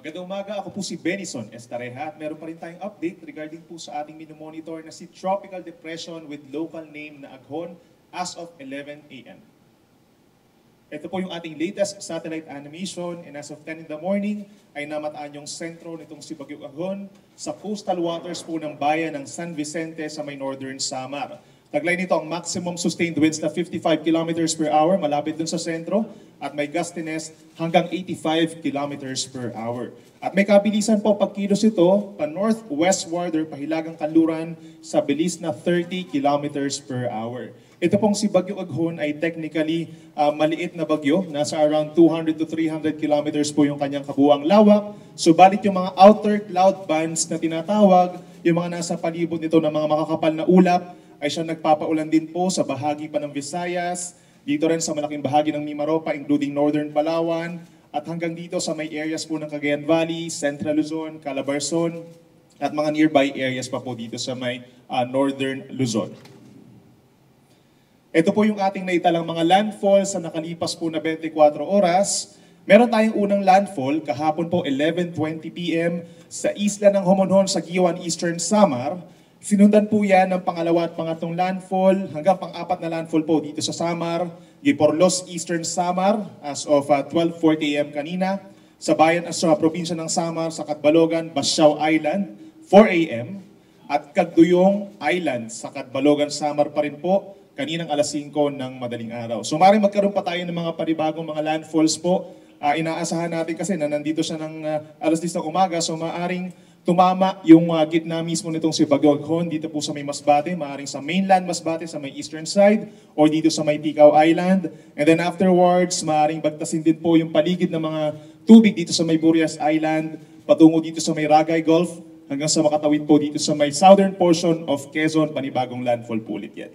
Magandang umaga, ako po si Benison Estareja at meron pa rin tayong update regarding po sa ating minomonitor na si Tropical Depression with local name na Aghon as of 11 a.m. Ito po yung ating latest satellite animation and as of 10 in the morning ay namataan yung sentro nitong si Bagyong Aghon sa coastal waters po ng bayan ng San Vicente sa may northern Samar. Taglay nito ang maximum sustained winds na 55 kilometers per hour malapit dun sa sentro at may gustiness hanggang 85 kilometers per hour. At may kabilisan po pagkilos ito pa northwestward or pahilagang kanluran sa bilis na 30 kilometers per hour. Ito pong si Bagyong Aghon ay technically maliit na bagyo. Nasa around 200 to 300 kilometers po yung kanyang kabuuang lawak. Subalit yung mga outer cloud bands na tinatawag, yung mga nasa palibot nito ng mga makakapal na ulap, ay siya nagpapaulan din po sa bahagi pa ng Visayas, dito rin sa malaking bahagi ng Mimaropa, including Northern Palawan, at hanggang dito sa may areas po ng Cagayan Valley, Central Luzon, Calabarzon, at mga nearby areas pa po dito sa may Northern Luzon. Ito po yung ating naitalang mga landfall sa nakalipas po na 24 oras. Meron tayong unang landfall kahapon po 11:20 p.m. sa isla ng Homonhon sa Giwan, Eastern Samar. Sinundan po yan ng pangalawa at pangatlong landfall hanggang pang-apat na landfall po dito sa Samar, Giporlos, Eastern Samar as of 12:40 a.m. kanina. Sa bayan sa probinsya ng Samar, sa Catbalogan, Basyao Island, 4 a.m. At Cagduyong Island sa Catbalogan, Samar pa rin po kaninang alas 5 ng madaling araw. So maaaring magkaroon pa tayo ng mga panibagong mga landfalls po. Inaasahan natin kasi na nandito siya ng alas 10 ng umaga, so maaaring tumama yung gitna mismo nitong si Bagyong Aghon dito po sa may Masbate, maaaring sa mainland Masbate sa may eastern side o dito sa may Ticao Island. And then afterwards, maaaring bagtasin din po yung paligid ng mga tubig dito sa may Burias Island, patungo dito sa may Ragay Gulf, hanggang sa makatawid po dito sa may southern portion of Quezon, panibagong landfall po ulit yan.